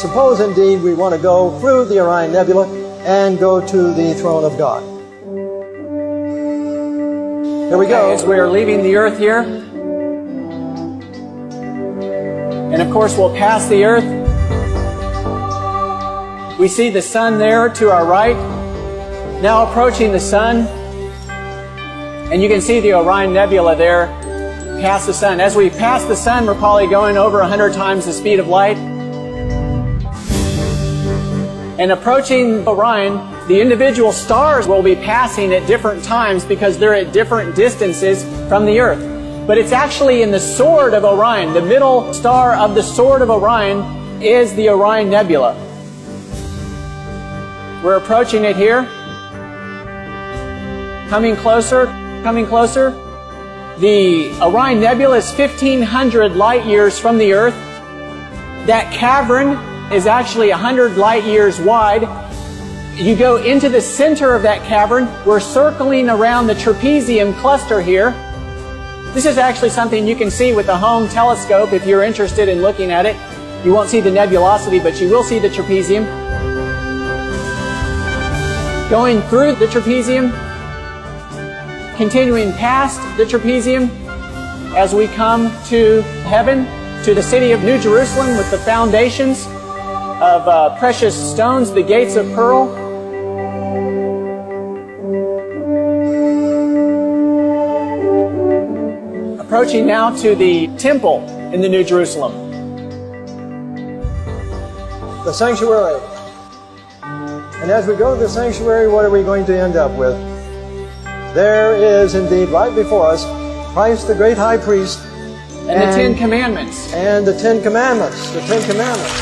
Suppose indeed we want to go through the Orion Nebula and go to the throne of God. Here we go. As we're leaving the earth here, and of course we'll pass the earth. We see the sun there to our right. Now approaching the sun, and you can see the Orion Nebula there past the sun. As we pass the sun, we're probably going over 100 times the speed of light. And approaching Orion, the individual stars will be passing at different times because they're at different distances from the earth. But it's actually in the sword of Orion. The middle star of the sword of Orion is the Orion Nebula. We're approaching it here. Coming closer, coming closer. The Orion Nebula is 1,500 light years from the earth. That cavern is actually 100 light years wide. You go into the center of that cavern. We're circling around the trapezium cluster here. This is actually something you can see with a home telescope if you're interested in looking at it. You won't see the nebulosity, but you will see the trapezium. Going through the trapezium, continuing past the trapezium, as we come to heaven, to the city of New Jerusalem with the foundations of precious stones, the gates of pearl. Approaching now to the temple in the New Jerusalem. The sanctuary. And as we go to the sanctuary, what are we going to end up with? There is indeed right before us Christ the great high priest. And the Ten Commandments. And the Ten Commandments. The Ten Commandments.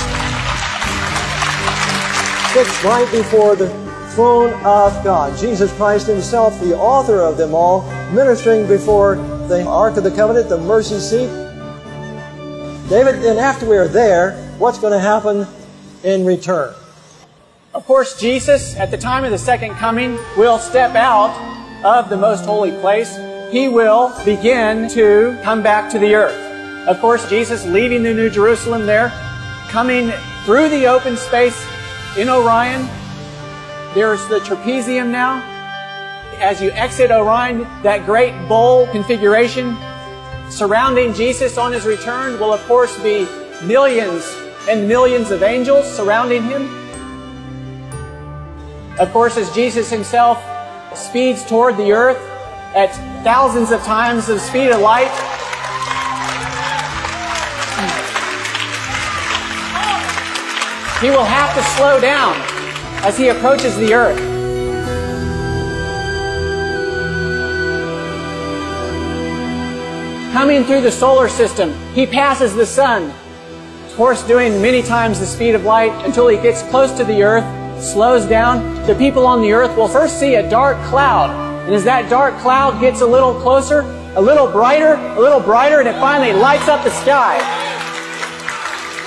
Fixed right before the throne of God. Jesus Christ himself, the author of them all, ministering before the Ark of the Covenant, the mercy seat. David, and after we are there, what's going to happen in return? Of course, Jesus, at the time of the second coming, will step out of the most holy place. He will begin to come back to the earth. Of course, Jesus leaving the New Jerusalem there, coming through the open space in Orion. There's the trapezium now. As you exit Orion, that great bowl configuration surrounding Jesus on his return will of course be millions and millions of angels surrounding him. Of course, as Jesus himself speeds toward the earth at thousands of times the speed of light, he will have to slow down as he approaches the earth. Coming through the solar system, he passes the sun, of course doing many times the speed of light until he gets close to the earth, slows down. The people on the earth will first see a dark cloud. And as that dark cloud gets a little closer, a little brighter, and it finally lights up the sky.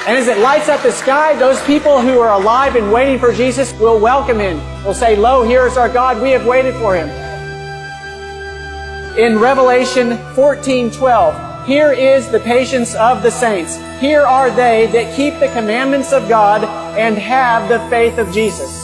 And as it lights up the sky, those people who are alive and waiting for Jesus will welcome him. Will say, "Lo, here is our God. We have waited for him." In Revelation 14:12, here is the patience of the saints. Here are they that keep the commandments of God and have the faith of Jesus.